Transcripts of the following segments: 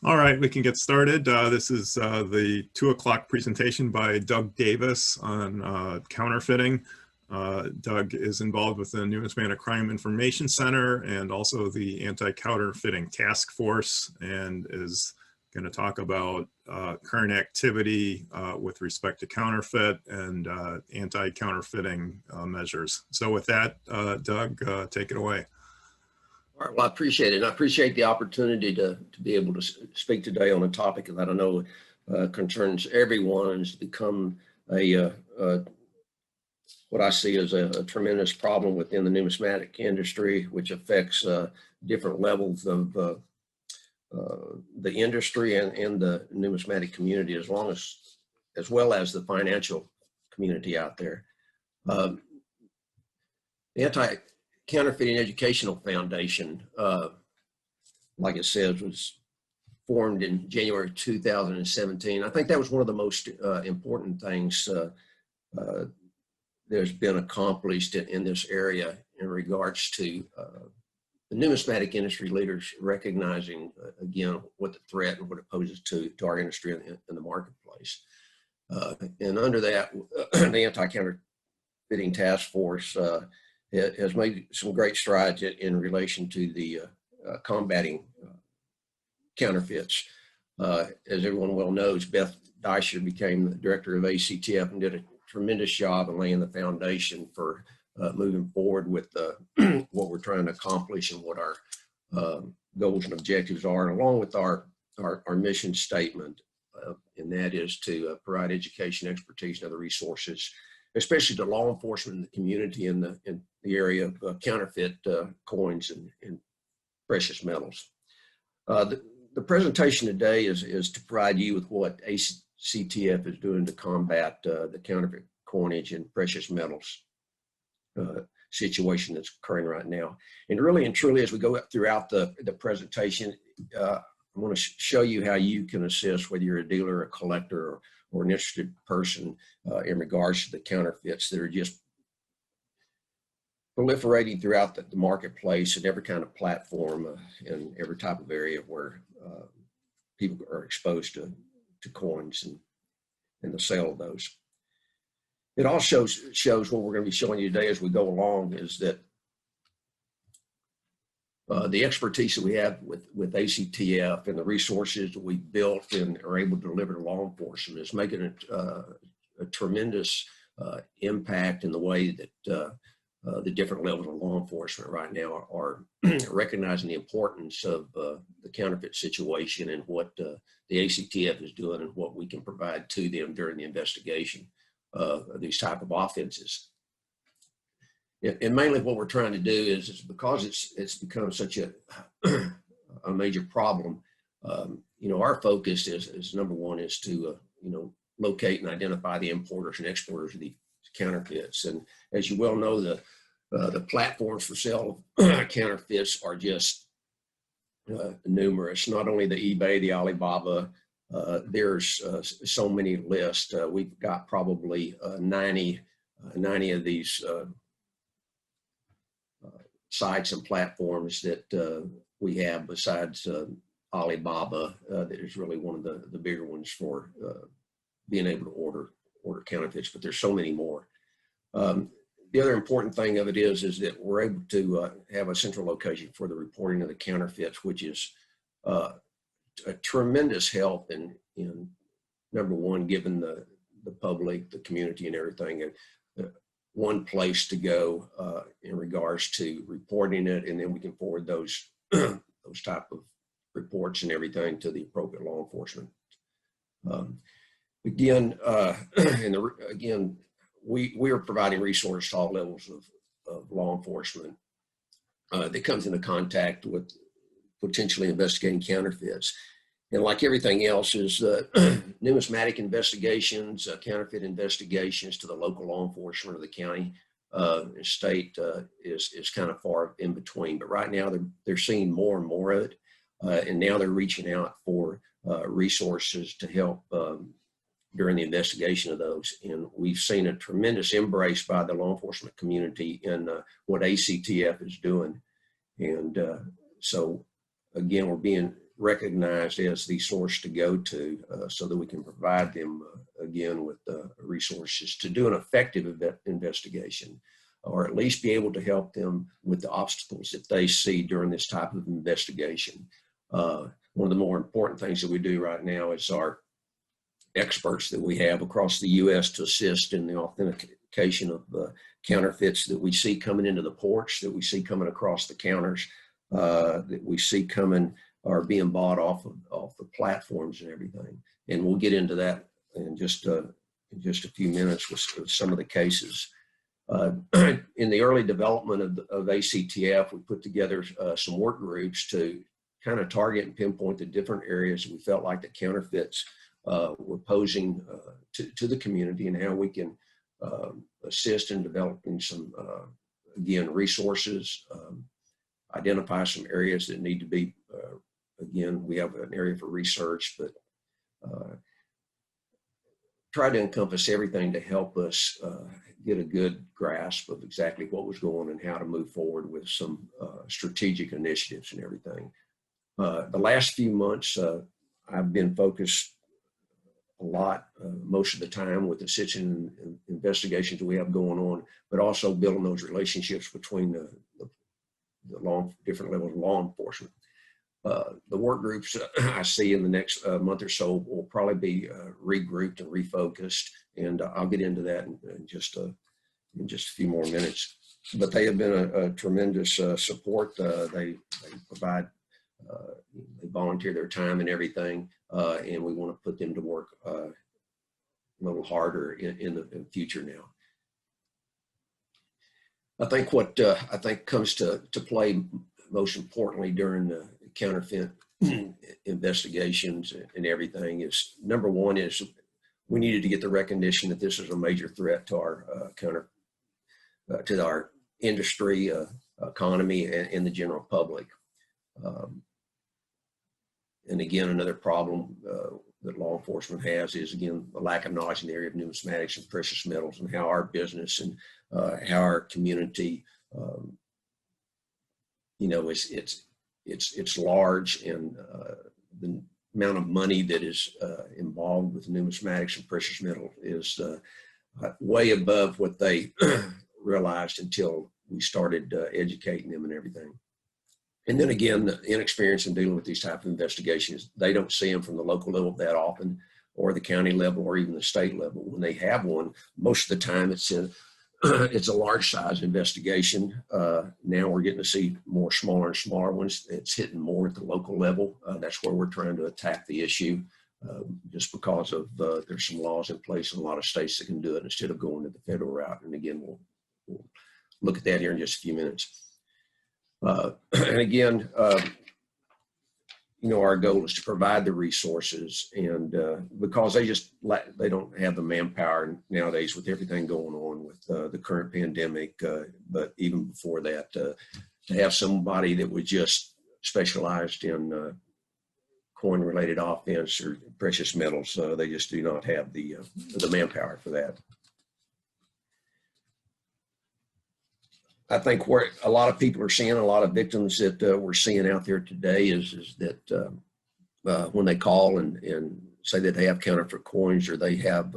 All right, we can get started. This is the 2 o'clock presentation by Doug Davis on counterfeiting. Doug is involved with the Numismatic Crime Information Center and also the Anti-Counterfeiting Task Force, and is going to talk about current activity with respect to counterfeit and anti-counterfeiting measures. So with that, Doug, take it away. All right, well, I appreciate it. And I appreciate the opportunity to be able to speak today on a topic that I know concerns everyone, and has become what I see as a tremendous problem within the numismatic industry, which affects different levels of the industry and the numismatic community, as well as the financial community out there. The Anti-Counterfeiting Educational Foundation, like it says, was formed in January 2017. I think that was one of the most important things that's been accomplished in this area in regards to the numismatic industry leaders recognizing, again, what the threat and what it poses to our industry in the marketplace. And under that, the Anti-Counterfeiting Task Force has made some great strides in relation to the combating counterfeits. As everyone well knows, Beth Deisher became the director of ACTF and did a tremendous job in laying the foundation for moving forward with what we're trying to accomplish and what our goals and objectives are, and along with our mission statement, and that is to provide education, expertise, and other resources, especially to law enforcement and the community in the area of counterfeit coins and precious metals. The presentation today is to provide you with what ACTF is doing to combat the counterfeit coinage and precious metals situation that's occurring right now. And really and truly, as we go throughout the presentation, I want to show you how you can assess whether you're a dealer, a collector, or an interested person in regards to the counterfeits that are just proliferating throughout the marketplace and every kind of platform and every type of area where people are exposed to coins and the sale of those. It also shows what we're going to be showing you today as we go along is that the expertise that we have with ACTF and the resources that we built and are able to deliver to law enforcement is making a tremendous impact in the way that the different levels of law enforcement right now are recognizing the importance of the counterfeit situation and what the ACTF is doing and what we can provide to them during the investigation of these type of offenses. And mainly what we're trying to do is because it's become such a major problem, our focus is number one is to, locate and identify the importers and exporters of the counterfeits. And as you well know, the platforms for sale of counterfeits are just numerous. Not only the eBay, the Alibaba, there's so many lists. We've got probably 90 of these sites and platforms that we have besides Alibaba. That is really one of the bigger ones for being able to order counterfeits, but there's so many more. The other important thing of it is that we're able to have a central location for the reporting of the counterfeits, which is a tremendous help in number one, giving the public, the community, and everything one place to go in regards to reporting it, and then we can forward those type of reports and everything to the appropriate law enforcement. Again, we are providing resources to all levels of law enforcement that comes into contact with potentially investigating counterfeits. And like everything else is numismatic investigations, counterfeit investigations to the local law enforcement of the county and state is kind of far in between. But right now they're seeing more and more of it. And now they're reaching out for resources to help during the investigation of those. And we've seen a tremendous embrace by the law enforcement community in what ACTF is doing. And so again, we're being recognized as the source to go to so that we can provide them, again, with resources to do an effective investigation, or at least be able to help them with the obstacles that they see during this type of investigation. One of the more important things that we do right now is our experts that we have across the U.S. to assist in the authentication of counterfeits that we see coming into the ports, that we see coming across the counters, that we see coming or being bought off the platforms and everything. And we'll get into that in just a few minutes with some of the cases. In the early development of ACTF, we put together some work groups to kind of target and pinpoint the different areas we felt like the counterfeits were posing to the community, and how we can assist in developing some, again, resources, identify some areas that need to be, again, we have an area for research, but try to encompass everything to help us get a good grasp of exactly what was going on and how to move forward with some strategic initiatives and everything. The last few months, I've been focused a lot, most of the time, with the situation and investigations that we have going on, but also building those relationships between the different levels of law enforcement. The work groups I see in the next month or so will probably be regrouped and refocused, and I'll get into that in just a few more minutes. But they have been a tremendous support. They provide, they volunteer their time and everything, and we want to put them to work a little harder in the future now. I think what I think comes to play most importantly during the counterfeit investigations and everything is, number one, is we needed to get the recognition that this is a major threat to our to our industry, economy, and the general public. And again, another problem that law enforcement has is, again, the lack of knowledge in the area of numismatics and precious metals, and how our business and how our community, you know, it's large, and the amount of money that is involved with numismatics and precious metals is way above what they realized until we started educating them and everything. And then again, the inexperience in dealing with these type of investigations, they don't see them from the local level that often, or the county level, or even the state level. When they have one, most of the time it's a large size investigation. Now we're getting to see more smaller and smaller ones. It's hitting more at the local level. That's where we're trying to attack the issue, just because of there's some laws in place in a lot of states that can do it instead of going to the federal route. And again, we'll look at that here in just a few minutes. And again, you know, our goal is to provide the resources, and because they don't have the manpower nowadays with everything going on with the current pandemic, but even before that, to have somebody that was just specialized in coin-related offense or precious metals, they just do not have the manpower for that. I think where a lot of people are seeing, a lot of victims that we're seeing out there today is that when they call and say that they have counterfeit coins, or they have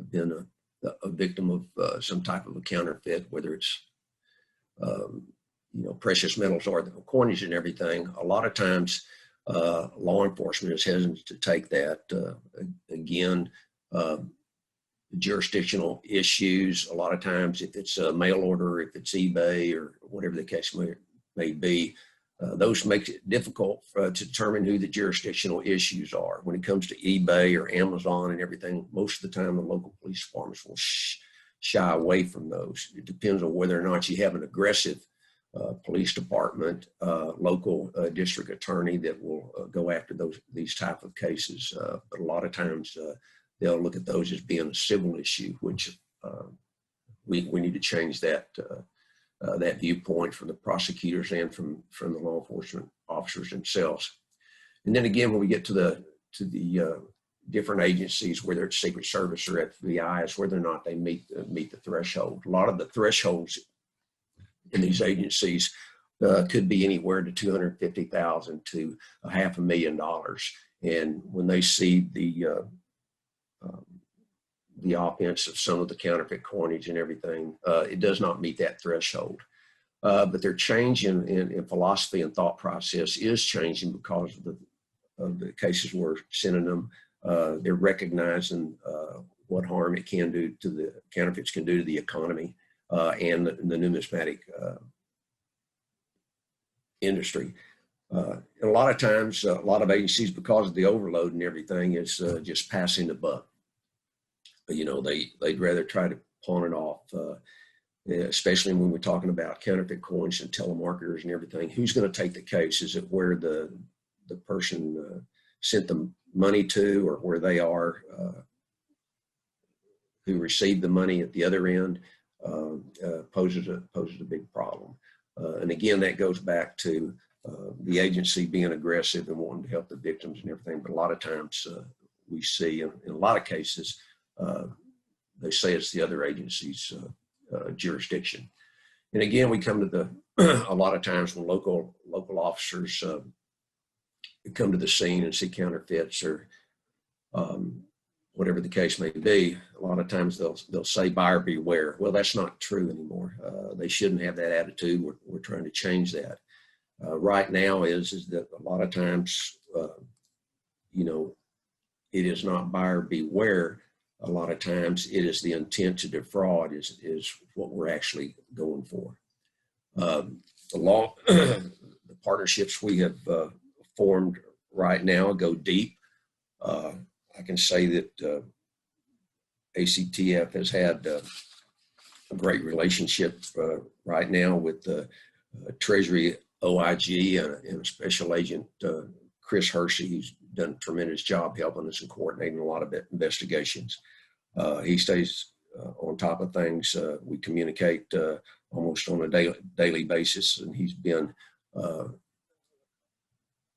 been a victim of some type of a counterfeit, whether it's you know, precious metals or the coinage and everything, a lot of times law enforcement is hesitant to take that. Again, jurisdictional issues, a lot of times, if it's a mail order, if it's eBay, or whatever the case may be, those make it difficult to determine who the jurisdictional issues are. When it comes to eBay or Amazon and everything, most of the time the local police departments will shy away from those. It depends on whether or not you have an aggressive police department, local district attorney that will go after these type of cases. But a lot of times they'll look at those as being a civil issue, which we need to change that that viewpoint from the prosecutors and from the law enforcement officers themselves. And then again, when we get to the different agencies, whether it's Secret Service or FBI, is whether or not they meet the threshold. A lot of the thresholds in these agencies could be anywhere to $250,000 to $500,000. And when they see the offense of some of the counterfeit coinage and everything, it does not meet that threshold. But their change in philosophy and thought process is changing because of the cases we're sending them. They're recognizing what harm it can do to the counterfeits can do to the economy and the numismatic industry. And a lot of times, a lot of agencies, because of the overload and everything, is just passing the buck. You know, they'd rather try to pawn it off, especially when we're talking about counterfeit coins and telemarketers and everything. Who's going to take the case? Is it where the person sent the money to, or where they are who received the money at the other end? Poses a big problem. And again, that goes back to the agency being aggressive and wanting to help the victims and everything. But a lot of times we see in a lot of cases, they say it's the other agency's jurisdiction. And again, we come to a lot of times when local officers come to the scene and see counterfeits or whatever the case may be, a lot of times they'll say buyer beware. Well, that's not true anymore. They shouldn't have that attitude. We're trying to change that. Right now is that a lot of times, you know, it is not buyer beware. A lot of times it is the intent to defraud is what we're actually going for. The partnerships we have formed right now go deep. I can say that ACTF has had a great relationship right now with the Treasury OIG and Special Agent Chris Hershey, who's done a tremendous job helping us and coordinating a lot of investigations. He stays on top of things. We communicate almost on a daily basis, and he's been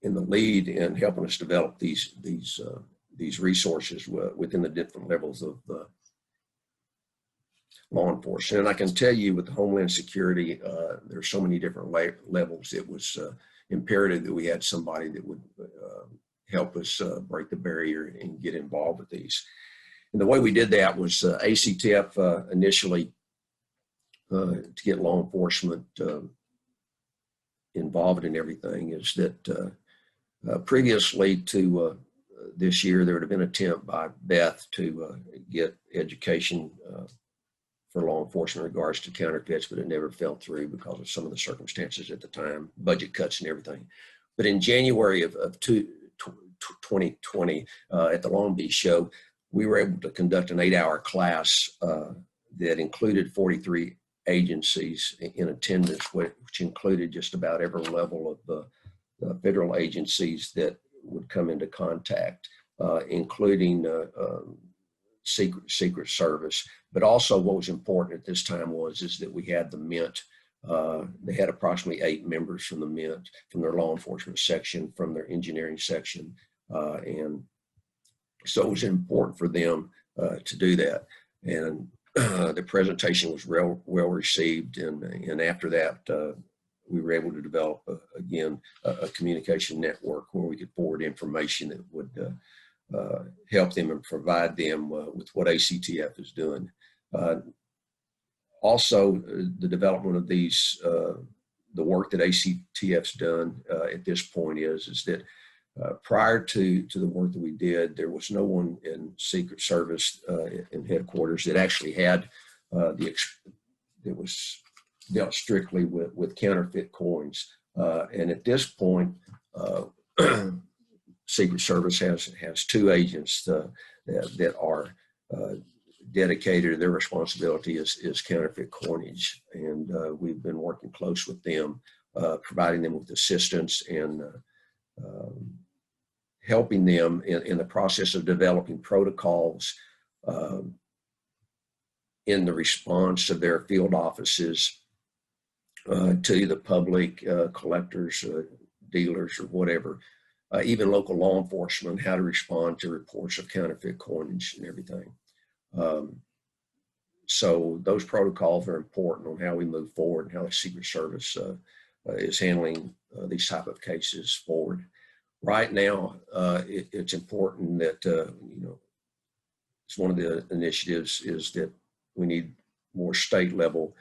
in the lead in helping us develop these resources within the different levels of law enforcement. And I can tell you with Homeland Security, there's so many different levels. It was imperative that we had somebody that would help us break the barrier and get involved with these. And the way we did that was ACTF initially to get law enforcement involved in everything is that previously to this year, there would have been an attempt by Beth to get education for law enforcement in regards to counterfeits, but it never fell through because of some of the circumstances at the time, budget cuts and everything. But in January of 2020, at the Long Beach show, we were able to conduct an 8-hour class that included 43 agencies in attendance, which included just about every level of the federal agencies that would come into contact, including Secret Service. But also what was important at this time is that we had the Mint. They had approximately 8 members from the Mint, from their law enforcement section, from their engineering section. And so it was important for them to do that. And the presentation was well received. And after that, we were able to develop, again, a communication network where we could forward information that would help them and provide them with what ACTF is doing. Also, the development of these, the work that ACTF's done at this point is that prior to the work that we did, there was no one in Secret Service in headquarters that actually had that was dealt strictly with counterfeit coins. And at this point, Secret Service has 2 agents that are dedicated. Their responsibility is counterfeit coinage. And we've been working close with them, providing them with assistance and helping them in the process of developing protocols in the response of their field offices to the public, collectors, dealers, or whatever, even local law enforcement, how to respond to reports of counterfeit coinage and everything. So those protocols are important on how we move forward and how the Secret Service is handling these type of cases forward. Right now, it's important that, it's one of the initiatives is that we need more state level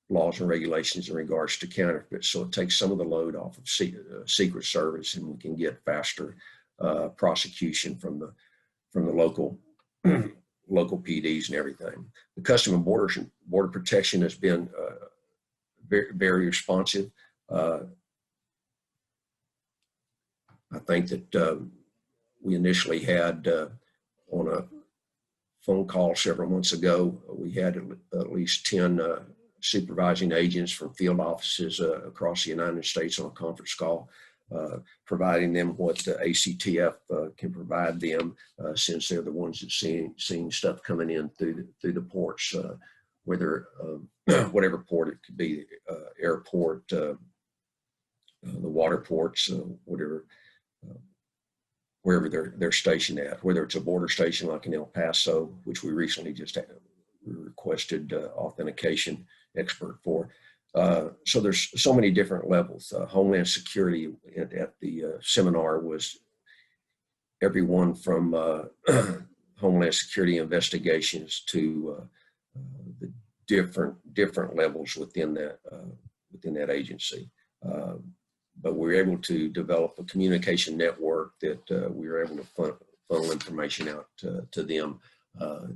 laws and regulations in regards to counterfeits. So it takes some of the load off of Secret Service, and we can get faster prosecution from the local local PDs and everything. The Customs and Border Protection has been very, very responsive. I think that we initially had on a phone call several months ago, we had at least 10 supervising agents from field offices across the United States on a conference call, providing them what the ACTF can provide them, since they're the ones that seeing stuff coming in through the ports, whether whatever port it could be, airport, the water ports, whatever. Wherever they're stationed at, whether it's a border station like in El Paso, which we recently just requested authentication expert for. So there's so many different levels. Homeland Security at the seminar was everyone from Homeland Security investigations to the different levels within that agency. But we were able to develop a communication network that we were able to funnel information out to them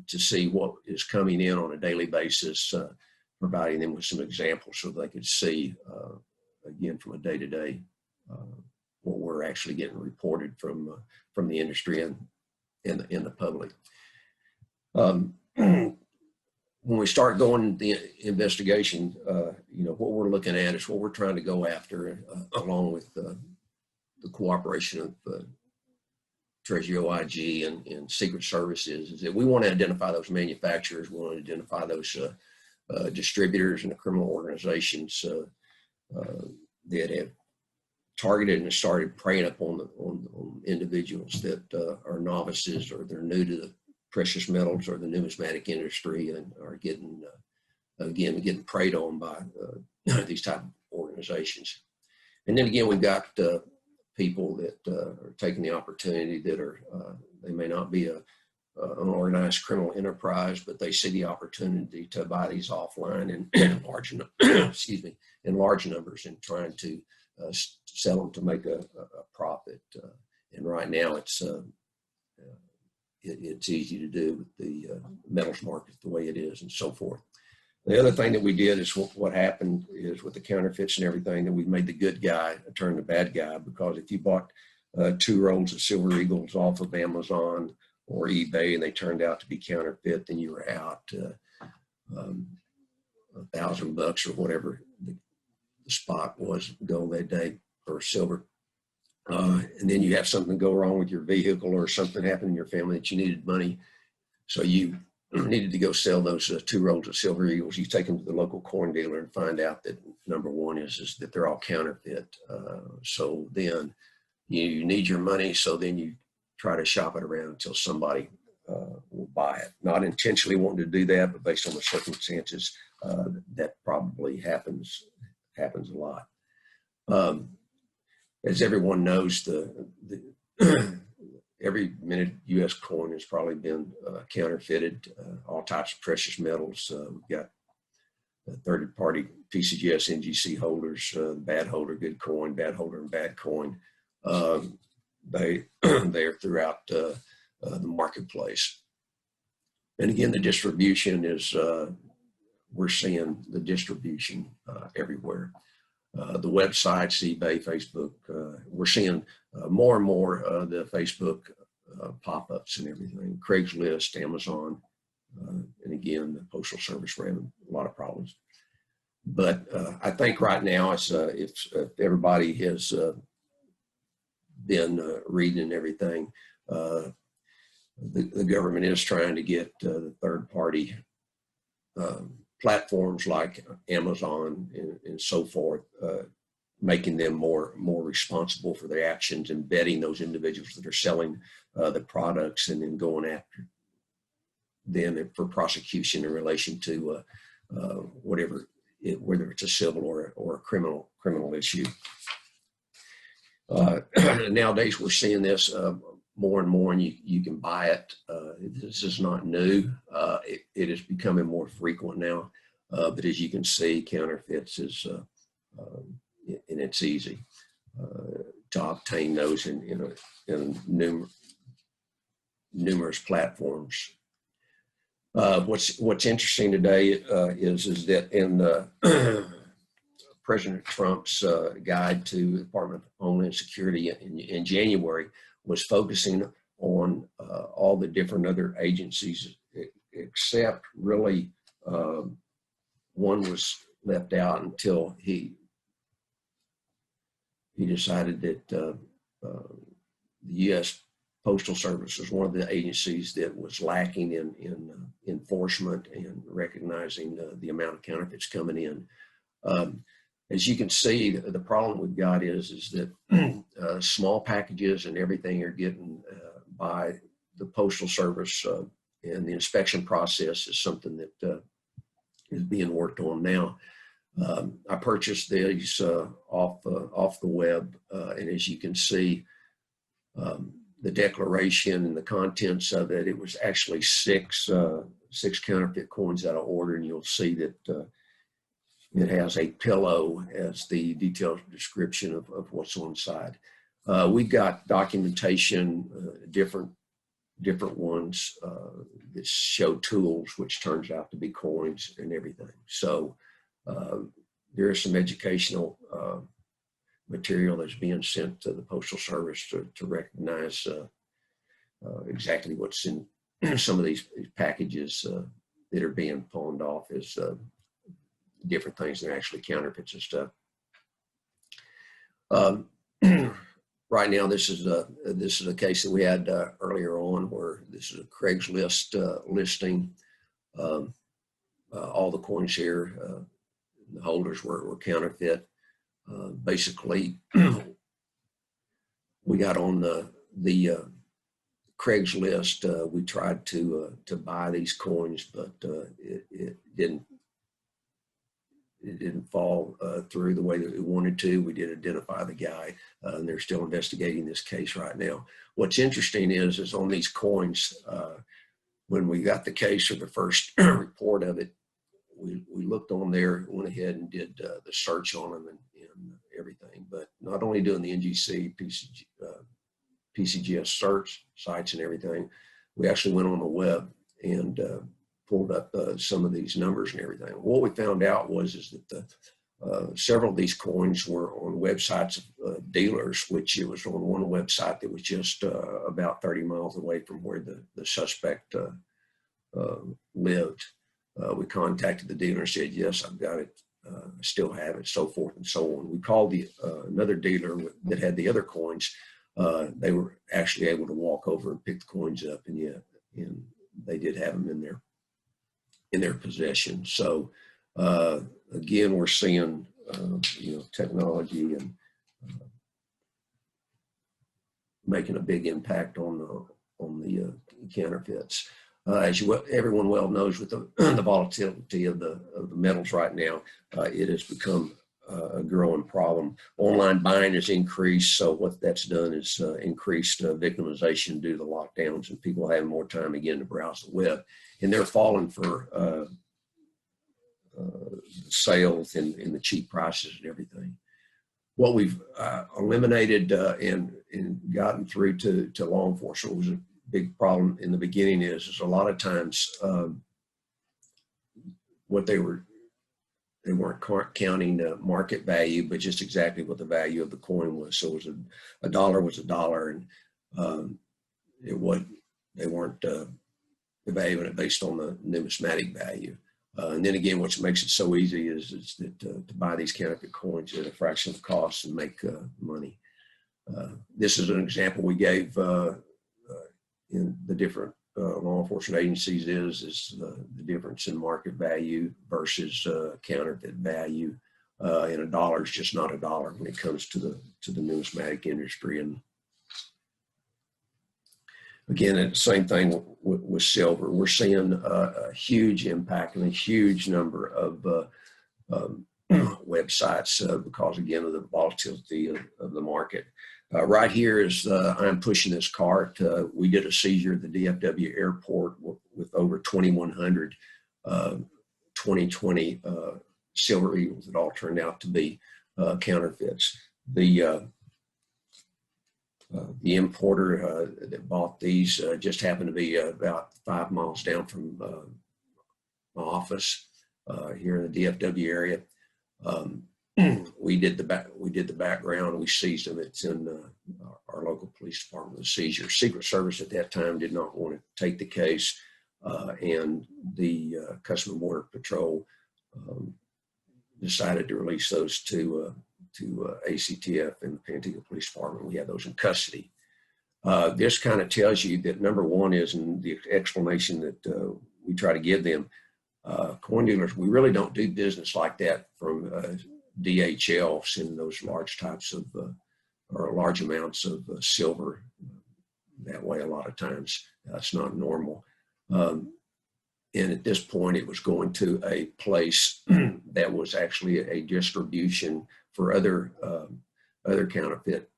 to see what is coming in on a daily basis, providing them with some examples so they could see, again, from a day-to-day, what we're actually getting reported from the industry and in the public. When we start going the investigation, what we're looking at is what we're trying to go after, along with the cooperation of Treasury OIG and Secret Services, is that we want to identify those manufacturers, we want to identify those distributors and the criminal organizations that have targeted and started preying upon on individuals that are novices or they're new to the precious metals or the numismatic industry and are getting preyed on by these type of organizations. And then again, we've got people that are taking the opportunity that are, they may not be an organized criminal enterprise, but they see the opportunity to buy these offline in large numbers and trying to sell them to make a profit. And right now it's easy to do with the metals market the way it is and so forth. The other thing that we did is what happened is with the counterfeits and everything, that we made the good guy turn the bad guy, because if you bought 2 rolls of Silver Eagles off of Amazon or eBay and they turned out to be counterfeit, then you were out $1,000 or whatever the spot was gold that day or silver. And then you have something go wrong with your vehicle or something happened in your family that you needed money. So you needed to go sell those 2 rolls of Silver Eagles. You take them to the local coin dealer and find out that number one is that they're all counterfeit. So then you need your money. So then you try to shop it around until somebody will buy it. Not intentionally wanting to do that, but based on the circumstances, that probably happens a lot. As everyone knows, every minute U.S. coin has probably been counterfeited, all types of precious metals. We've got third-party PCGS, NGC holders, bad holder, good coin, bad holder, and bad coin. They are throughout the marketplace. And again, the distribution is, we're seeing the distribution everywhere. The websites, eBay, Facebook, we're seeing more and more of the Facebook pop-ups and everything. Craigslist, Amazon, and again, the Postal Service, we're having a lot of problems. But I think right now, it's if everybody has been reading and everything, the government is trying to get the third-party platforms like Amazon and so forth, making them more responsible for their actions and vetting those individuals that are selling the products and then going after them for prosecution in relation to whatever whether it's a civil or a criminal issue. Nowadays, we're seeing this more and more, and you can buy it. This is not new. It is becoming more frequent now. But as you can see, counterfeits is, and it's easy to obtain those in numerous platforms. What's interesting today is that in President Trump's guide to the Department of Homeland Security in January was focusing on all the different other agencies, except really one was left out until he decided that the U.S. Postal Service was one of the agencies that was lacking in enforcement and recognizing the amount of counterfeits coming in. As you can see, the problem we've got is that small packages and everything are getting by the Postal Service, and the inspection process is something that is being worked on now. I purchased these off the web, and as you can see, the declaration and the contents of it, it was actually six counterfeit coins that I ordered, and you'll see that it has a pillow as the detailed description of what's on the side. We've got documentation, different ones that show tools, which turns out to be coins and everything. So there is some educational material that's being sent to the Postal Service to recognize exactly what's in some of these packages that are being pawned off as different things that are actually counterfeits and stuff. Right now, this is a case that we had earlier on, where this is a Craigslist listing. All the coins here, the holders were counterfeit. Basically, we got on the Craigslist. We tried to buy these coins, but it didn't fall through the way that we wanted to. We did identify the guy, and they're still investigating this case right now. What's interesting is on these coins, when we got the case or the first report of it, we looked on there, went ahead and did the search on them and everything. But not only doing the NGC, PCGS search sites and everything, we actually went on the web and pulled up some of these numbers and everything. What we found out is that several of these coins were on websites of dealers, which it was on one website that was just about 30 miles away from where the suspect lived. We contacted the dealer and said, yes, I've got it, still have it, so forth and so on. We called another dealer that had the other coins. They were actually able to walk over and pick the coins up, and they did have them in their possession. So again, we're seeing technology and making a big impact on the counterfeits. As everyone well knows, with the volatility of the metals right now, it has become a growing problem. Online buying has increased, so what that's done is increased victimization due to the lockdowns and people having more time again to browse the web, and they're falling for sales and the cheap prices and everything. What we've eliminated and gotten through to law enforcement was a big problem in the beginning is a lot of times what they weren't counting the market value, but just exactly what the value of the coin was. So it was a dollar was a dollar, and they weren't evaluating it based on the numismatic value. And then again, what makes it so easy is that to buy these counterfeit coins at a fraction of the cost and make money. This is an example we gave in the different law enforcement agencies is the difference in market value versus counterfeit value. And a dollar is just not a dollar when it comes to the numismatic industry. And again, the same thing with silver. We're seeing a huge impact and a huge number of websites because, again, of the volatility of the market. Right here is I'm pushing this cart. We did a seizure at the DFW airport with over 2,100 2020 Silver Eagles that all turned out to be counterfeits. The importer that bought these just happened to be about 5 miles down from my office here in the DFW area. We did the background. We seized them. It's in our local police department. The seizure. Secret Service at that time did not want to take the case, and the Customs and Border Patrol decided to release those to ACTF and the Pantego Police Department. We had those in custody. This kind of tells you that number one is, in the explanation that we try to give them, coin dealers, we really don't do business like that from DHL, sending those large types of or large amounts of silver that way. A lot of times that's not normal. And at this point, it was going to a place that was actually a distribution for other counterfeit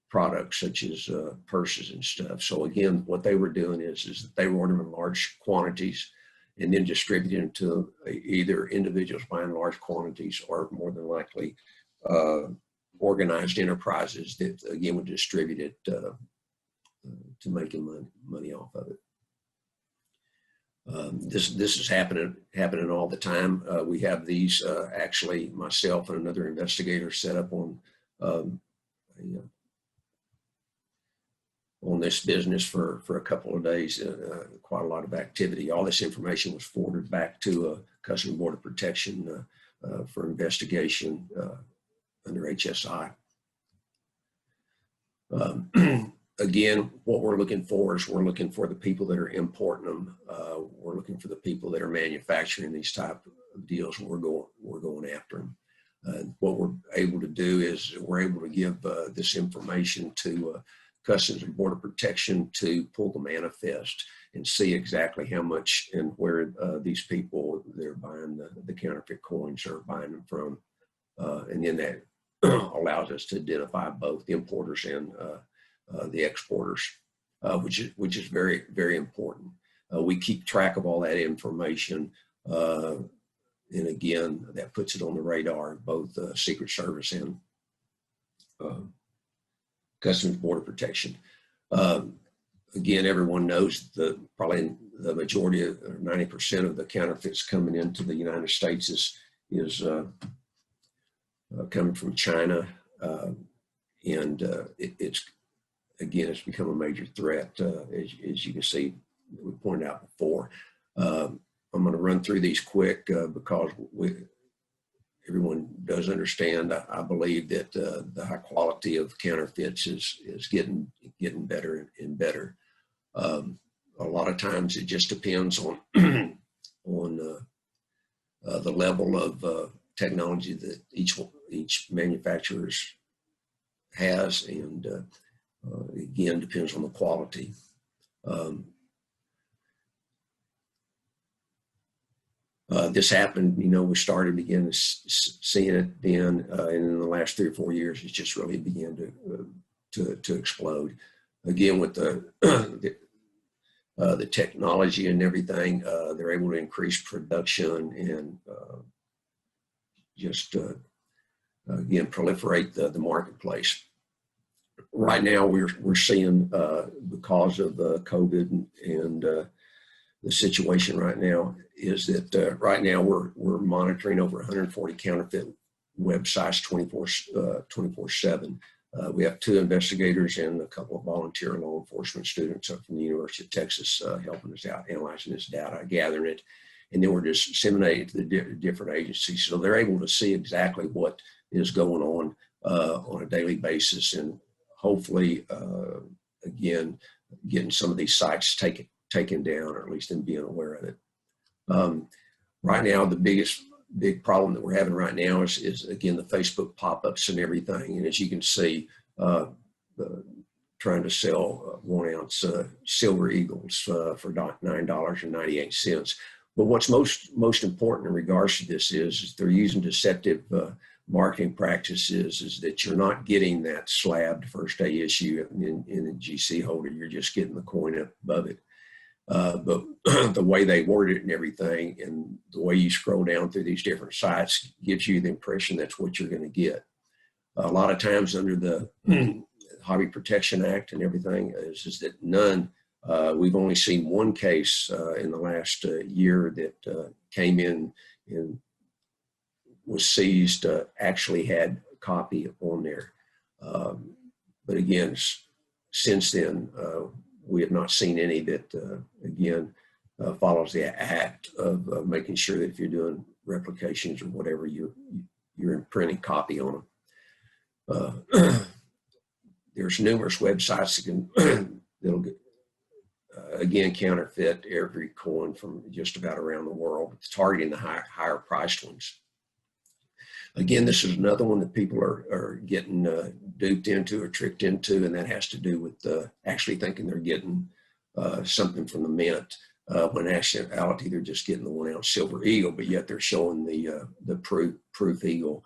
products, such as purses and stuff. So again, what they were doing is that they were ordering in large quantities and then distributing them to either individuals buying large quantities, or more than likely organized enterprises that, again, would distribute it to making money off of it. This is happening all the time. We have these actually, myself and another investigator set up on this business for a couple of days. Quite a lot of activity. All this information was forwarded back to Customs and Border Protection for investigation under HSI. Again, what we're looking for is we're looking for the people that are importing them. We're looking for the people that are manufacturing these type of deals, and we're going after them. What we're able to do is we're able to give this information to Customs and Border Protection to pull the manifest and see exactly how much and where these people that are buying the counterfeit coins are buying them from. And then that allows us to identify both the importers and the exporters, which is very, very important. We keep track of all that information, and again, that puts it on the radar of both Secret Service and Customs and Border Protection. Again, everyone knows probably the majority of 90% of the counterfeits coming into the United States is coming from China, and it's become a major threat, as you can see, we pointed out before. I'm going to run through these quick because everyone does understand. I believe that the high quality of counterfeits is getting better and better. A lot of times it just depends on the level of technology that each manufacturer has, and again, depends on the quality. This happened, we started beginning seeing it then, and in the last 3 or 4 years, it's just really began to explode. Again, with the technology and everything, they're able to increase production and just again proliferate the marketplace. Right now, we're seeing because of COVID and the situation right now is that right now we're monitoring over 140 counterfeit websites 24/7. We have 2 investigators and a couple of volunteer law enforcement students up from the University of Texas helping us out, analyzing this data, gathering it, and then we're just disseminating it to the different agencies. So they're able to see exactly what is going on a daily basis, and hopefully, again, getting some of these sites taken down, or at least them being aware of it. Right now, the big problem that we're having right now is again, the Facebook pop-ups and everything. And as you can see, trying to sell 1 ounce Silver Eagles for $9.98. But what's most important in regards to this is they're using deceptive marketing practices, is that you're not getting that slabbed first day issue in a GC holder. You're just getting the coin up above it. But the way they word it and everything, and the way you scroll down through these different sites gives you the impression that's what you're going to get. A lot of times under the Hobby Protection Act and everything is that none, we've only seen one case in the last year that came in and was seized, actually had a copy on there. But again, since then, we have not seen any that, again, follows the act of making sure that if you're doing replications or whatever, you're imprinting copy on them. There's numerous websites that'll get, again, counterfeit every coin from just about around the world, targeting the higher priced ones. Again, this is another one that people are getting duped into or tricked into, and that has to do with actually thinking they're getting something from the mint, when in actuality they're just getting the 1 ounce silver eagle, but yet they're showing the proof eagle,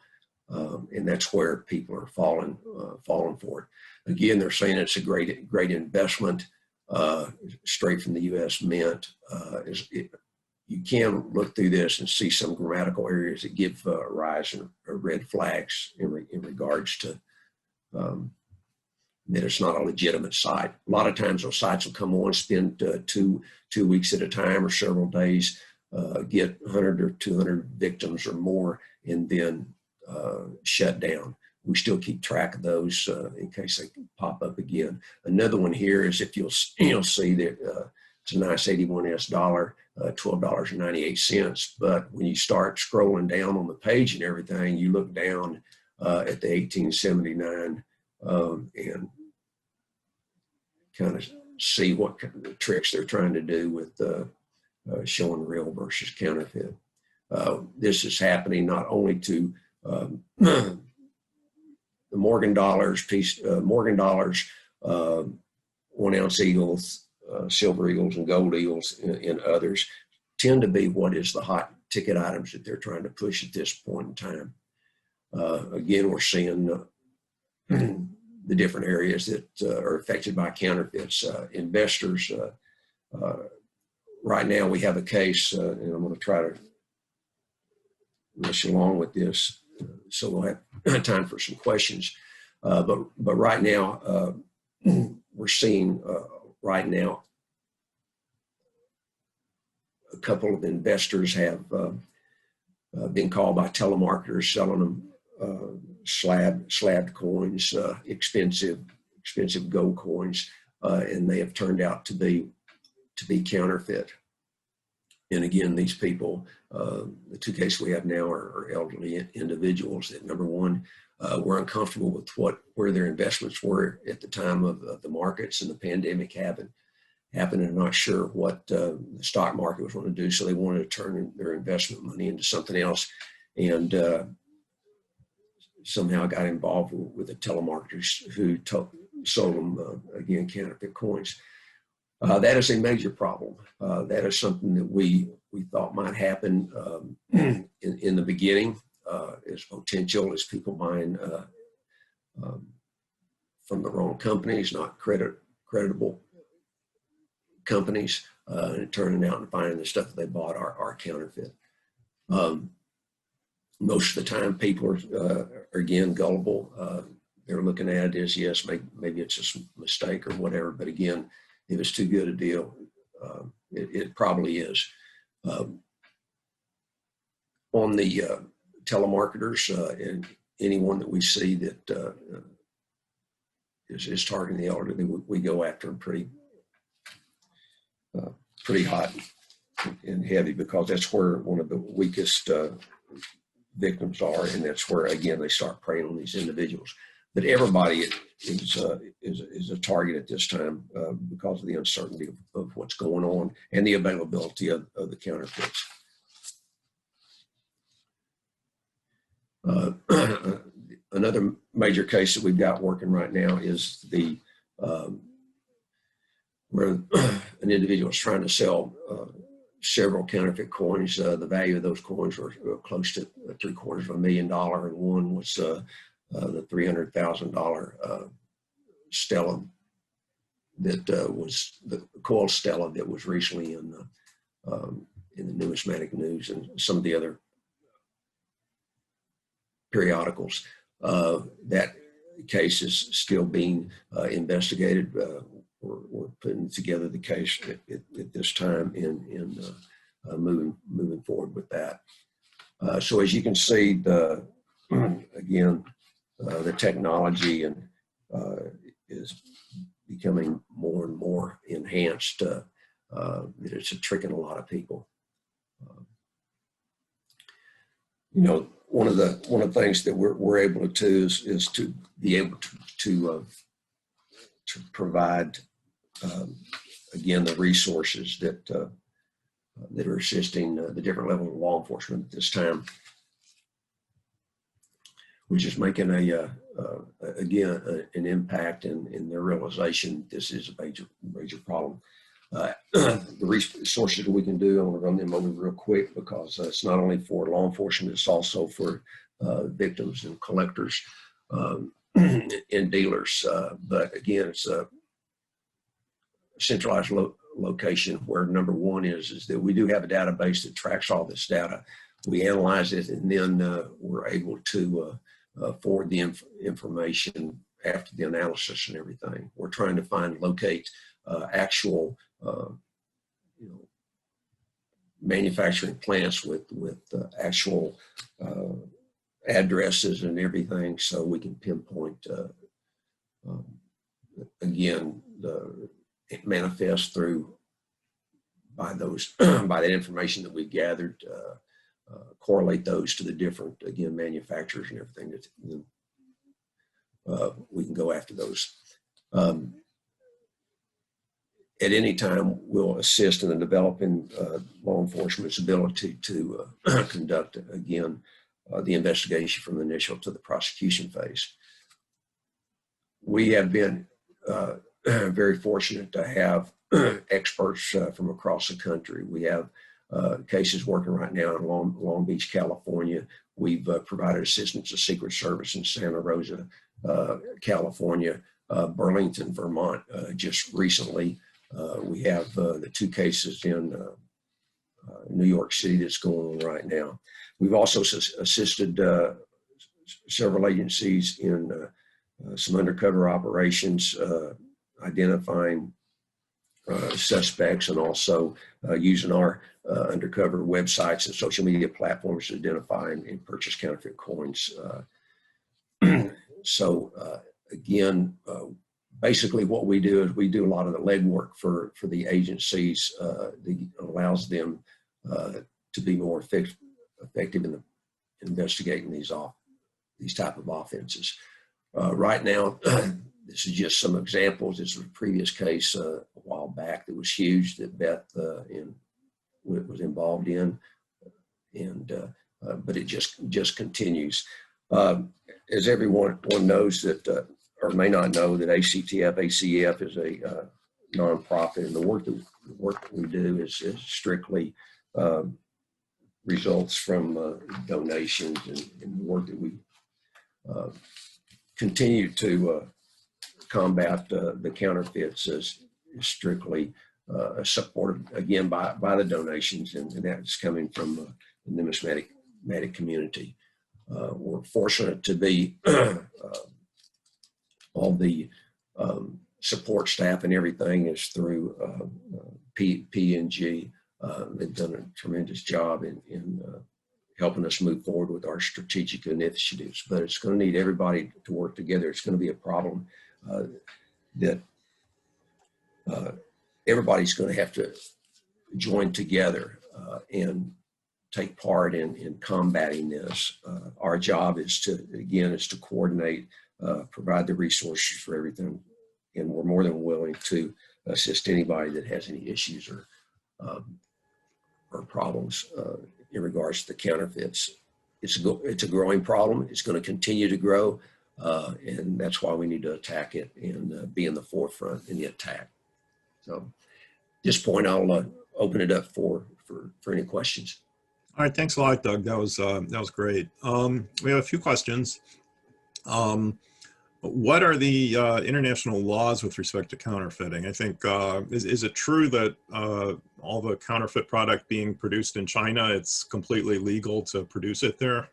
and that's where people are falling for it. Again, they're saying it's a great investment, straight from the U.S. Mint. You can look through this and see some grammatical areas that give rise and red flags in regards to that it's not a legitimate site. A lot of times those sites will come on, spend 2 weeks at a time or several days, get 100 or 200 victims or more, and then shut down. We still keep track of those in case they pop up again. Another one here is, if you'll see that it's a nice 81S dollar, $12.98. But when you start scrolling down on the page and everything, you look down at the 1879 and kind of see what kind of tricks they're trying to do with showing real versus counterfeit. This is happening not only to the Morgan dollars, 1 ounce eagles, silver eagles and gold eagles, and others tend to be what is the hot ticket items that they're trying to push at this point in time. Again, we're seeing the different areas that are affected by counterfeits. Investors, right now we have a case, and I'm going to try to rush along with this so we'll have time for some questions. But right now, we're seeing right now a couple of investors have been called by telemarketers selling them slabbed coins, expensive gold coins, and they have turned out to be counterfeit. And again, these people, the 2 cases we have now are elderly individuals that, number one, were uncomfortable with where their investments were at the time of the markets and the pandemic happened and not sure what the stock market was going to do. So they wanted to turn their investment money into something else, and somehow got involved with the telemarketers who sold them, again, counterfeit coins. That is a major problem. That is something that we thought might happen in the beginning, as potential, as people buying from the wrong companies, not credible companies, and turning out and finding the stuff that they bought are counterfeit. Most of the time, people are again gullible. They're looking at it as, yes, maybe it's just a mistake or whatever, but again, if it's too good a deal, it probably is. On the telemarketers, and anyone that we see that is targeting the elderly, we go after them pretty hot and heavy, because that's where one of the weakest victims are, and that's where, again, they start preying on these individuals. But everybody is a target at this time because of the uncertainty of what's going on and the availability of the counterfeits. Another major case that we've got working right now is where an individual is trying to sell several counterfeit coins. The value of those coins were close to $750,000, and one was the $300,000 stela that was the coil stela that was recently in the Numismatic News and some of the other periodicals. That case is still being investigated. We're putting together the case at this time in moving forward with that. So as you can see, again, the technology is becoming more and more enhanced. That it's tricking a lot of people. You know, one of the things that we're able to do is to be able to provide again the resources that are assisting the different levels of law enforcement at this time, which is making again an impact in their realization this is a major problem. The resources that we can do, I want to run them over real quick because it's not only for law enforcement, it's also for victims and collectors and dealers. But again, it's a centralized location where number one is that we do have a database that tracks all this data. We analyze it, and then we're able to forward the information after the analysis and everything. We're trying to locate actual manufacturing plants with actual addresses and everything, so we can pinpoint again it manifests through by that information that we gathered, correlate those to the different again manufacturers and everything that we can go after those. At any time, we'll assist in the developing law enforcement's ability to conduct, again, the investigation from the initial to the prosecution phase. We have been very fortunate to have experts from across the country. We have cases working right now in Long Beach, California. We've provided assistance to Secret Service in Santa Rosa, California, Burlington, Vermont, just recently. We have the two cases in New York City that's going on right now. We've also assisted several agencies in some undercover operations, identifying suspects, and also using our undercover websites and social media platforms to identify and purchase counterfeit coins. So again, basically what we do is we do a lot of the legwork for the agencies that allows them to be more effective in investigating these type of offenses. Right now, this is just some examples. This was a previous case a while back that was huge that Beth was involved in, and but it just continues. As everyone knows that, or may not know, that ACF is a nonprofit, and the work that we do is strictly results from donations, and the work that we continue to combat the counterfeits is strictly supported again by the donations, and that's coming from the numismatic community. We're fortunate to be all the support staff and everything is through P&G. They've done a tremendous job in helping us move forward with our strategic initiatives, but it's going to need everybody to work together. It's going to be a problem that everybody's going to have to join together and take part in combating this. Our job is to coordinate, provide the resources for everything, and we're more than willing to assist anybody that has any issues or problems in regards to the counterfeits. It's a growing problem. It's going to continue to grow, and that's why we need to attack it and be in the forefront in the attack. So at this point, I'll open it up for for any questions. All right, thanks a lot, Doug. That was great. We have a few questions. What are the international laws with respect to counterfeiting? I think, is it true that all the counterfeit product being produced in China, it's completely legal to produce it there?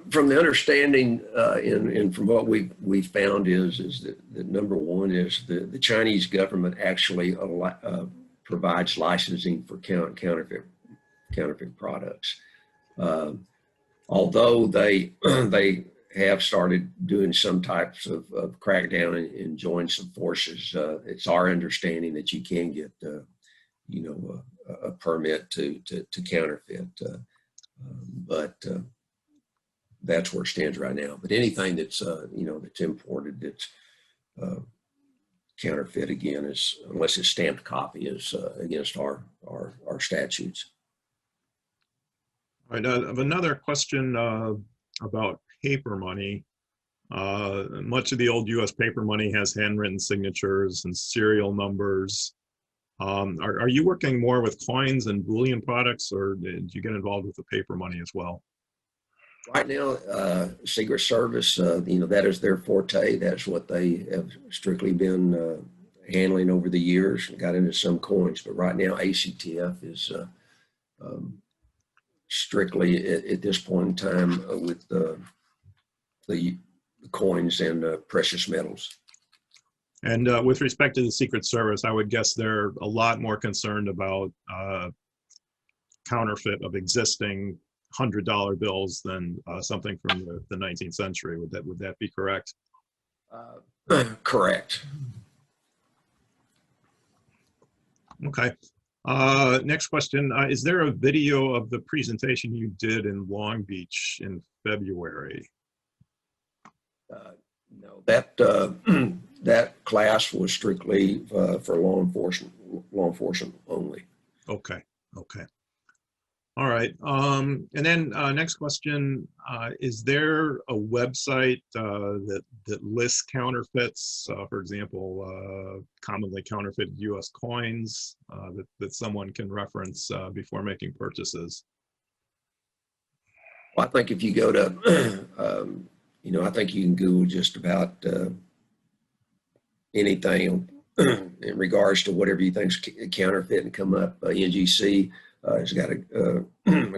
From the understanding and from what we found is that number one is the Chinese government actually provides licensing for counterfeit products. Although they have started doing some types of crackdown and join some forces, it's our understanding that you can get a permit to counterfeit, but that's where it stands right now. But anything that's that's imported that's counterfeit, again, is, unless it's stamped copy, is against our statutes. All right, I have another question about paper money. Much of the old U.S. paper money has handwritten signatures and serial numbers. Are you working more with coins and bullion products, or did you get involved with the paper money as well? Right now, Secret Service, that is their forte. That's what they have strictly been handling over the years. Got into some coins, but right now ACTF is strictly at this point in time with the coins and precious metals. And with respect to the Secret Service, I would guess they're a lot more concerned about counterfeit of existing $100 bills than something from the 19th century. Would that be correct? Correct. Okay. Next question. Is there a video of the presentation you did in Long Beach in February? No, that class was strictly for law enforcement only. Okay. All right. And then next question, is there a website that lists counterfeits, for example, commonly counterfeit U.S. coins that someone can reference before making purchases? Well, I think if you go to, I think you can Google just about anything in regards to whatever you think is counterfeit and come up. NGC has got a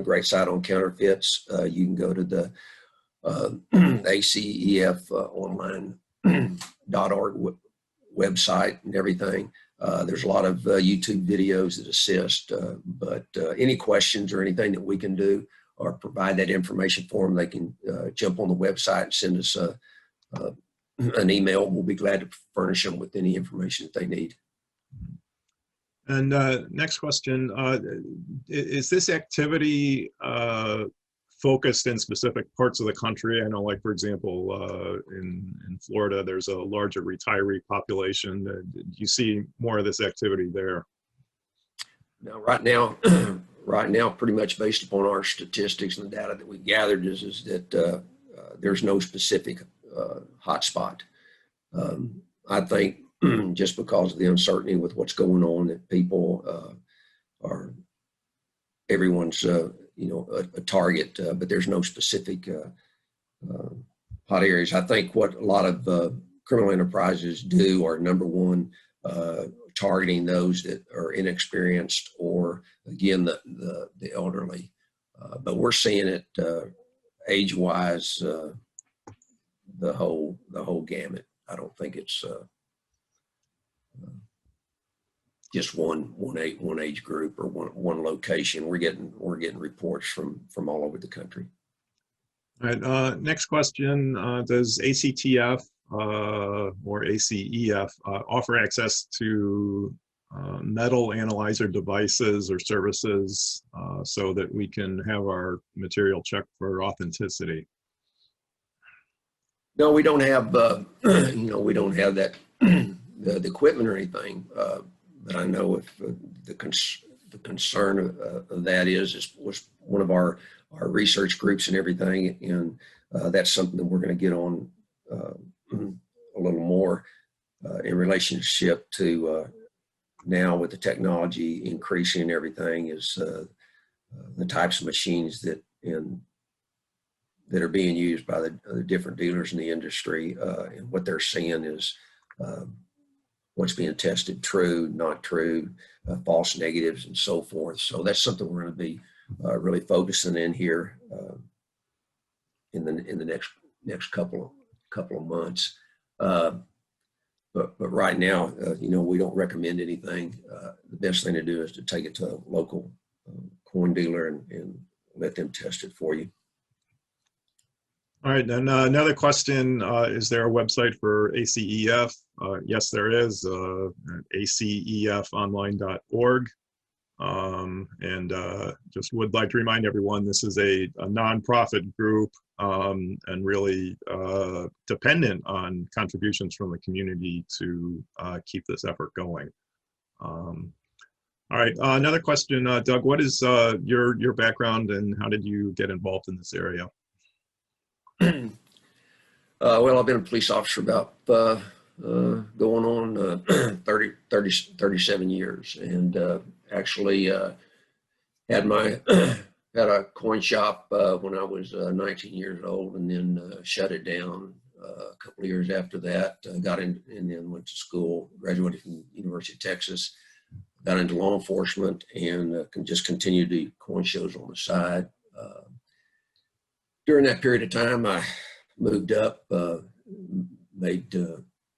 great site on counterfeits. You can go to the ACEF online.org website and everything. There's a lot of YouTube videos that assist, but any questions or anything that we can do or provide that information for them, they can jump on the website and send us an email. We'll be glad to furnish them with any information that they need. And next question, is this activity focused in specific parts of the country? I know, like, for example, in Florida, there's a larger retiree population. Do you see more of this activity there? Now, right now, pretty much based upon our statistics and the data that we gathered is that there's no specific hotspot. I think just because of the uncertainty with what's going on, that people everyone's a target, but there's no specific hot areas. I think what a lot of criminal enterprises do are, number one, targeting those that are inexperienced or, again, the elderly. But we're seeing it age-wise, the whole gamut. I don't think it's just one age group or one location. We're getting reports from all over the country. All right. Next question: does ACTF or ACEF offer access to metal analyzer devices or services so that we can have our material checked for authenticity? No, we don't have we don't have that the equipment or anything. But I know if the concern of that was one of our research groups and everything, and that's something that we're going to get on a little more in relationship to now with the technology increasing and everything is the types of machines that are being used by the different dealers in the industry, and what they're seeing is what's being tested true, not true, false negatives, and so forth. So that's something we're going to be really focusing in here in the next couple of months. But right now, we don't recommend anything. The best thing to do is to take it to a local coin dealer and let them test it for you. All right, and another question, is there a website for ACEF? Yes, there is, acefonline.org. And just would like to remind everyone, this is a nonprofit group and really dependent on contributions from the community to keep this effort going. All right, another question, Doug, what is your background and how did you get involved in this area? Well, I've been a police officer about going on 37 years, and actually had a coin shop when I was 19 years old, and then shut it down a couple of years after that. Got in and then went to school, graduated from University of Texas, got into law enforcement, and just continued to do coin shows on the side. During that period of time, I moved up, made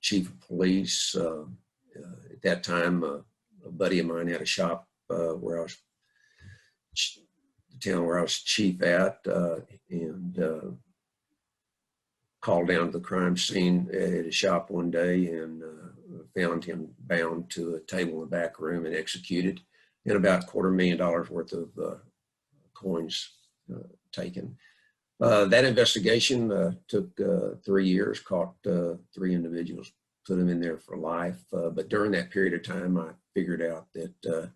chief of police. At that time, a buddy of mine had a shop where I was, the town where I was chief at, and called down to the crime scene at a shop one day and found him bound to a table in the back room and executed, and about $250,000 worth of coins taken. That investigation took 3 years, caught 3 individuals, put them in there for life. But during that period of time, I figured out that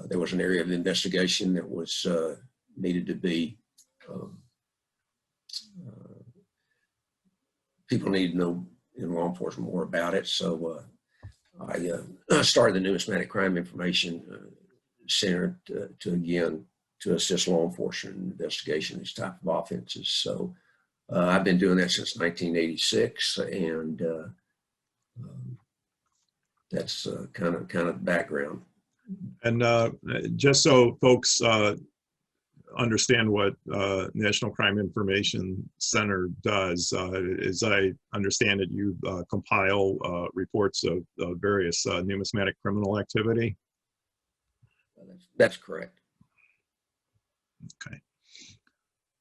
there was an area of investigation that was needed to be, people needed to know in law enforcement more about it. So I started the Numismatic Crime Information Center to assist law enforcement in investigation of these type of offenses. So I've been doing that since 1986, and that's kind of the background. And just so folks understand what National Crime Information Center does, as I understand it, you compile reports of various numismatic criminal activity? That's correct. Okay.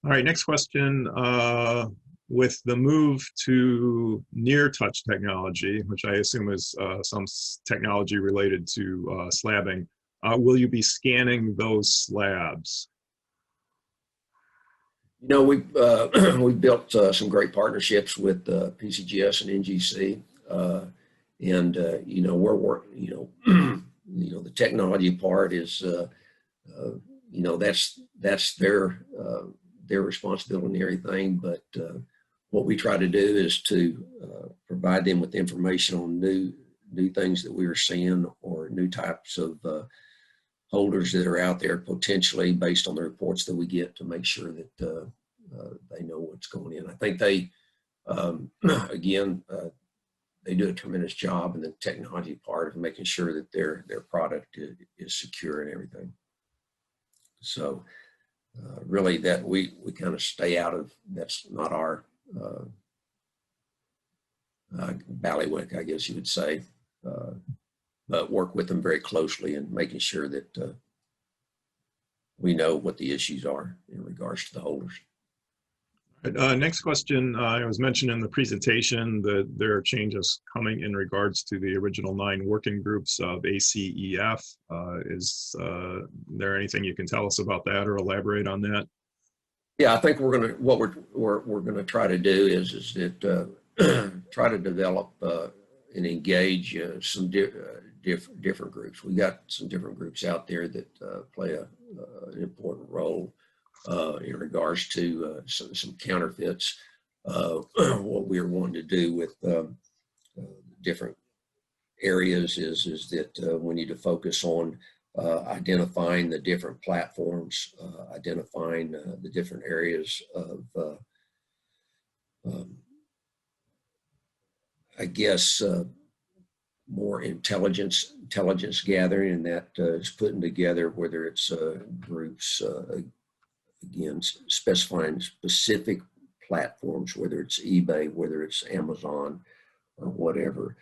All right, next question. With the move to near touch technology, which I assume is some technology related to slabbing, will you be scanning those slabs? We've built some great partnerships with PCGS and NGC, and we're working. The technology part is that's their responsibility and everything. But what we try to do is to provide them with information on new things that we are seeing, or new types of holders that are out there potentially, based on the reports that we get, to make sure that they know what's going in. I think they, again, they do a tremendous job in the technology part of making sure that their product is secure and everything. So really, that we kind of stay out of, that's not our ballywick, I guess you would say, but work with them very closely and making sure that we know what the issues are in regards to the holders. Next question. It was mentioned in the presentation that there are changes coming in regards to the original 9 working groups of ACEF. Is there anything you can tell us about that or elaborate on that? Yeah, I think we're gonna try to do is that try to develop and engage some different groups. We got some different groups out there that play an important role in regards to some counterfeits. What we're wanting to do with different areas is that we need to focus on identifying the different platforms, identifying the different areas of, I guess, more intelligence gathering, and that is putting together, whether it's groups, again, specifying specific platforms, whether it's eBay, whether it's Amazon, or whatever.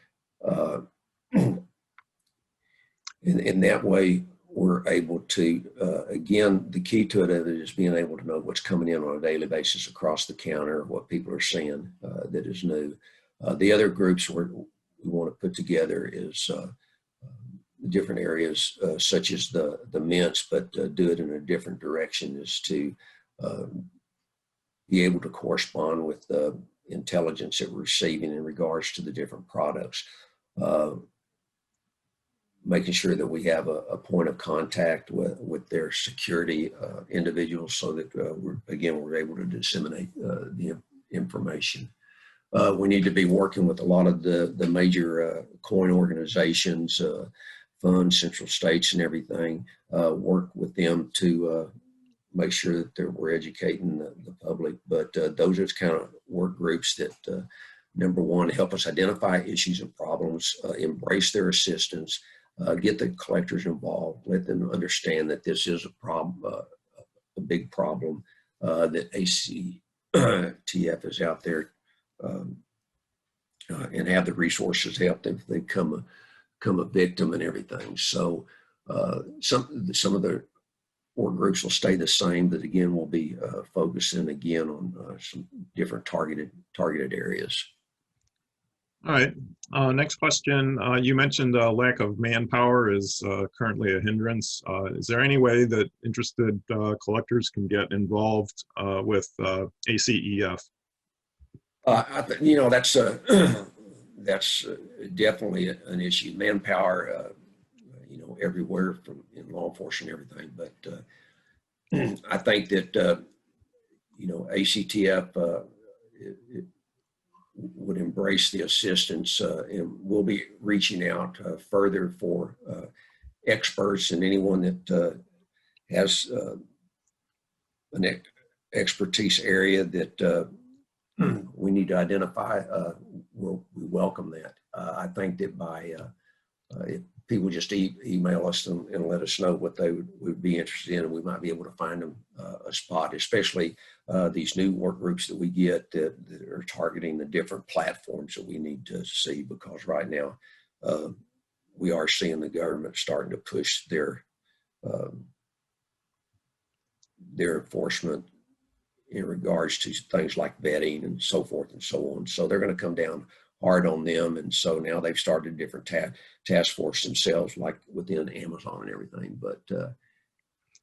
In that way, we're able to, again, the key to it is being able to know what's coming in on a daily basis across the counter, what people are seeing that is new. The other groups we want to put together is different areas such as the mints, but do it in a different direction, is to be able to correspond with the intelligence that we're receiving in regards to the different products. Making sure that we have a point of contact with their security individuals, so that we're able to disseminate the information. We need to be working with a lot of the major coin organizations, funds, central states, and everything. Work with them to make sure that we're educating the public. But those are kind of work groups that, number one, help us identify issues and problems, embrace their assistance, get the collectors involved, let them understand that this is a problem, a big problem, that ACTF is out there, and have the resources to help them if they become a victim and everything. So some of the work groups will stay the same, but again, we'll be focusing again on some different targeted areas. All right. Next question. You mentioned lack of manpower is currently a hindrance. Is there any way that interested collectors can get involved with ACEF? That's definitely an issue. Manpower, everywhere from in law enforcement and everything. But I think that ACTF would embrace the assistance, and we'll be reaching out further for experts and anyone that has an expertise area that we need to identify. We welcome that. I think that by if people just email us and let us know what they would be interested in, and we might be able to find them a spot, especially these new work groups that we get that are targeting the different platforms that we need to see, because right now we are seeing the government starting to push their enforcement in regards to things like vetting and so forth and so on. So they're going to come down hard on them. And so now they've started different task force themselves, like within Amazon and everything. But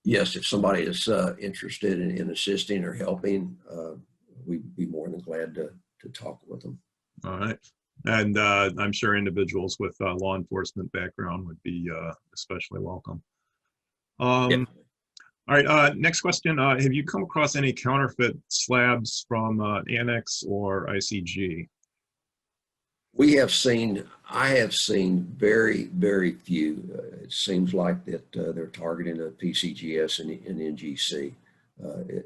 yes, if somebody is interested in assisting or helping, we'd be more than glad to talk with them. All right. And I'm sure individuals with law enforcement background would be especially welcome. All right, next question. Have you come across any counterfeit slabs from Annex or ICG? I have seen very, very few. It seems like that they're targeting a PCGS and NGC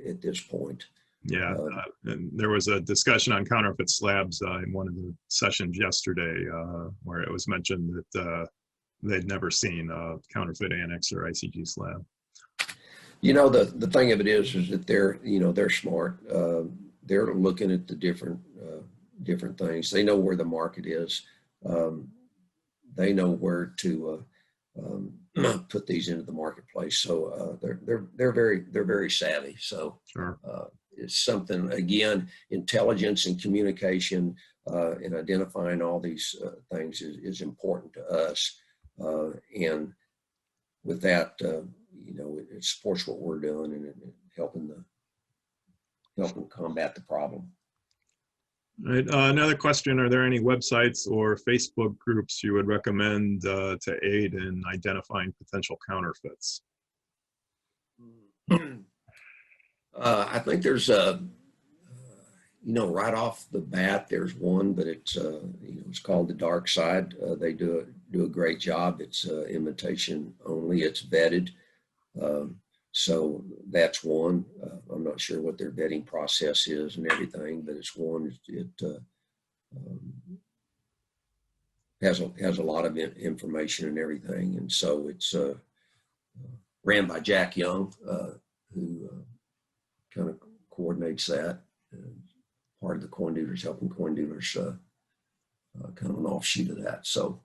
at this point. Yeah, and there was a discussion on counterfeit slabs in one of the sessions yesterday where it was mentioned that they'd never seen a counterfeit Annex or ICG slab. The thing of it is that they're smart. They're looking at the different things. They know where the market is. They know where to put these into the marketplace. So they're very savvy. So sure. It's something, again, intelligence and communication and identifying all these things is important to us. And with that, it supports what we're doing and helping combat the problem. All right. Another question: are there any websites or Facebook groups you would recommend to aid in identifying potential counterfeits? I think there's right off the bat, there's one, but it's it's called The Dark Side. They do do a great job. It's invitation only. It's vetted. So that's one. I'm not sure what their vetting process is and everything, but it's one. It has a lot of information and everything, and so it's ran by Jack Young, who kind of coordinates that. Part of the coin dealers, helping coin dealers, kind of an offshoot of that. So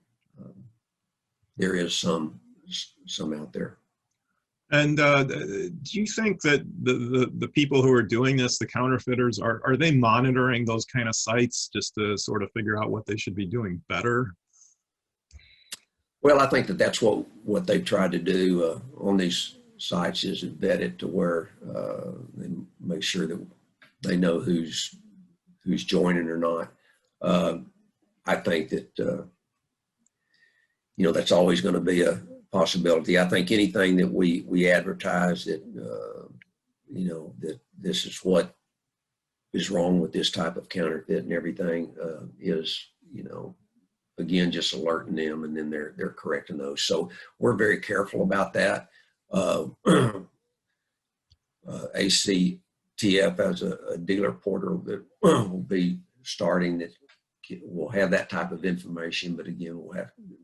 there is some out there. And do you think that the people who are doing this, the counterfeiters, are they monitoring those kind of sites just to sort of figure out what they should be doing better? Well, I think that's what they've tried to do on these sites, is vet it to where they make sure that they know who's joining or not. I think that that's always going to be a possibility. I think anything that we advertise that that this is what is wrong with this type of counterfeit and everything is again just alerting them, and then they're correcting those. So we're very careful about that. ACTF has a dealer portal that will be starting that will have that type of information, but again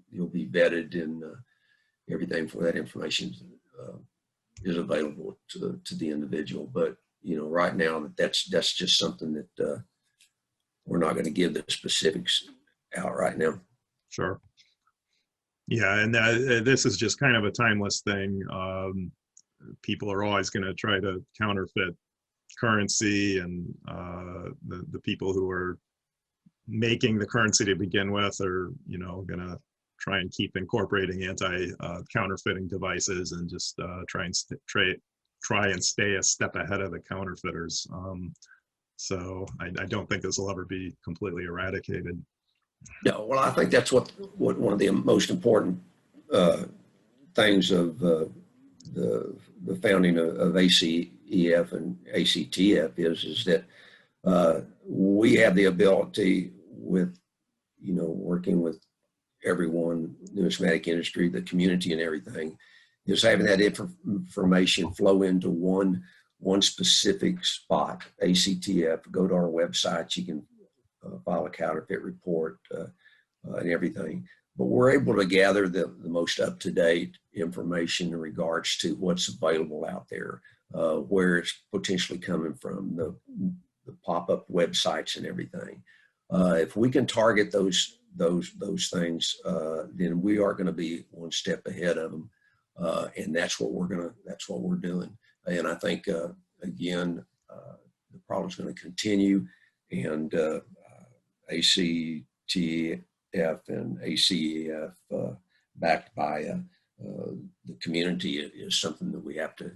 you'll be vetted, and everything for that information is available to the individual. But right now that's just something that we're not going to give the specifics out right now. Sure. Yeah, and this is just kind of a timeless thing. People are always going to try to counterfeit currency, and the people who are making the currency to begin with are going to try and keep incorporating anti-counterfeiting devices, and just try and stay a step ahead of the counterfeiters. So I don't think this will ever be completely eradicated. No, well, I think that's what one of the most important things of the founding of ACEF and ACTF is that we have the ability, with working with everyone, numismatic industry, the community, and everything, is having that information flow into one specific spot. ACTF, go to our website, you can file a counterfeit report and everything. But we're able to gather the most up-to-date information in regards to what's available out there, where it's potentially coming from, the pop-up websites and everything. If we can target those things, then we are going to be one step ahead of them, and that's what we're doing. And I think again, the problem's going to continue, and ACTF and ACEF, backed by the community, is something that we have to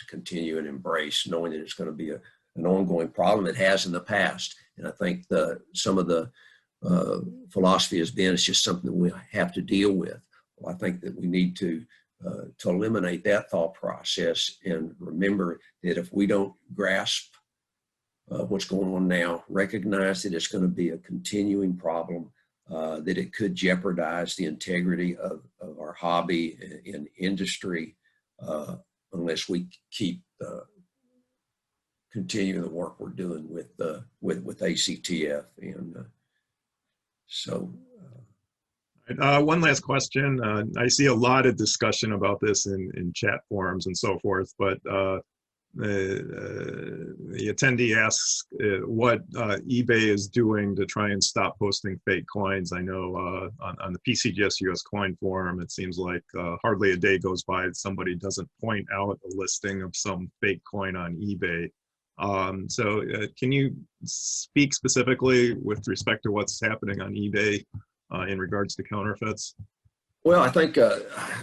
continue and embrace, knowing that it's going to be an ongoing problem. It has in the past, and I think some of the philosophy has been it's just something that we have to deal with. Well, I think that we need to eliminate that thought process, and remember that if we don't grasp what's going on now, recognize that it's going to be a continuing problem, that it could jeopardize the integrity of our hobby and industry unless we keep continuing the work we're doing with ACTF. And so one last question. I see a lot of discussion about this in chat forums and so forth, but the attendee asks what eBay is doing to try and stop posting fake coins. I know on the PCGS US coin forum, it seems like hardly a day goes by that somebody doesn't point out a listing of some fake coin on eBay. So can you speak specifically with respect to what's happening on eBay in regards to counterfeits? Well, I think,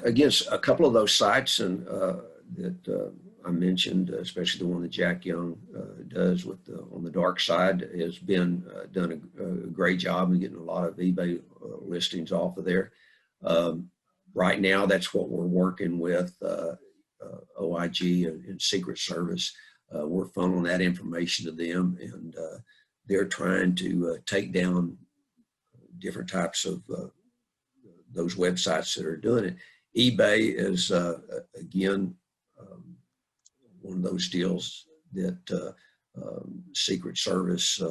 again, a couple of those sites and that I mentioned, especially the one that Jack Young does with on the dark side, has been done a great job in getting a lot of eBay listings off of there. Right now, that's what we're working with OIG and Secret Service. We're funneling that information to them, and they're trying to take down different types of those websites that are doing it. eBay is, again, one of those deals that Secret Service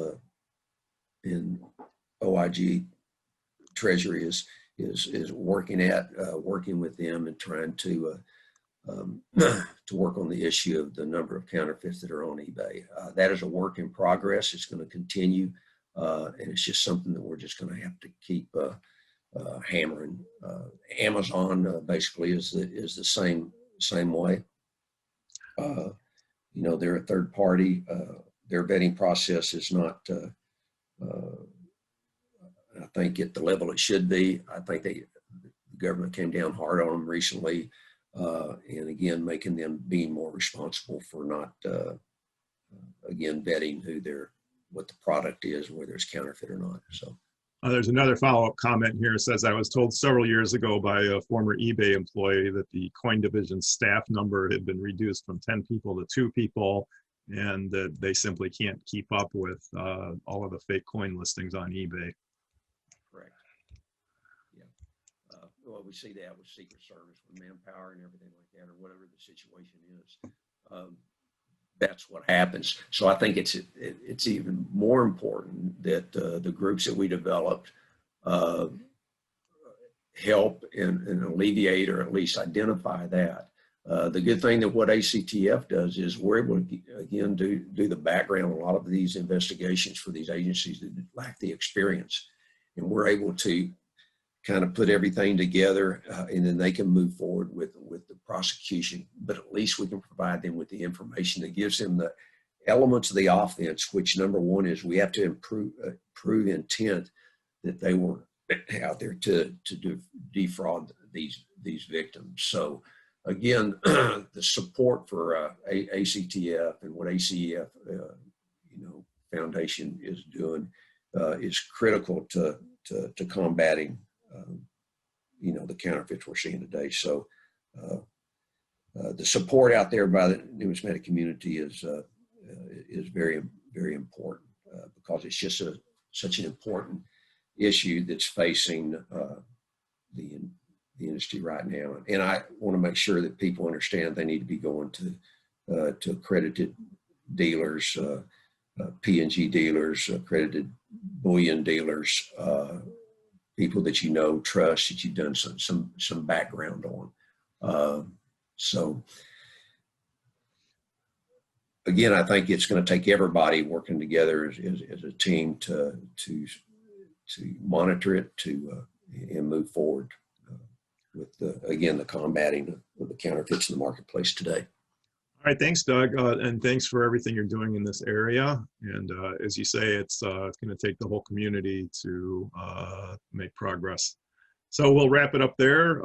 and OIG Treasury is working with them and trying to work on the issue of the number of counterfeits that are on eBay. That is a work in progress. It's going to continue, and it's just something that we're just going to have to keep hammering. Amazon basically is the same way. You know, they're a third party. Their vetting process is not, I think, at the level it should be. I think the government came down hard on them recently, and again, making them being more responsible for not, again, vetting what the product is, whether it's counterfeit or not. So. There's another follow-up comment here. It says, I was told several years ago by a former eBay employee that the coin division staff number had been reduced from 10 people to 2 people, and that they simply can't keep up with all of the fake coin listings on eBay. Correct. Yeah. Well, we see that with Secret Service, with manpower and everything like that, or whatever the situation is. That's what happens. So I think it's even more important that the groups that we developed help and alleviate, or at least identify that. The good thing that what ACTF does is we're able to, again, do the background on a lot of these investigations for these agencies that lack the experience. And we're able to kind of put everything together, and then they can move forward with the prosecution. But at least we can provide them with the information that gives them the elements of the offense, which number one is we have to prove intent that they were out there to defraud these victims. So again, the support for ACTF and what ACF Foundation is doing is critical to combating the counterfeits we're seeing today. So the support out there by the numismatic community is very, very important, because it's just such an important issue that's facing the industry right now. And I want to make sure that people understand they need to be going to accredited dealers, P&G dealers, accredited bullion dealers, people that you know, trust, that you've done some background on. So again, I think it's going to take everybody working together as a team to monitor it, and move forward with the combating of the counterfeits in the marketplace today. All right, thanks, Doug, and thanks for everything you're doing in this area. And as you say, it's going to take the whole community to make progress. So we'll wrap it up there.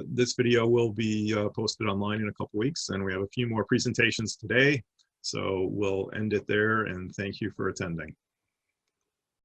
This video will be posted online in a couple weeks, and we have a few more presentations today. So we'll end it there, and thank you for attending.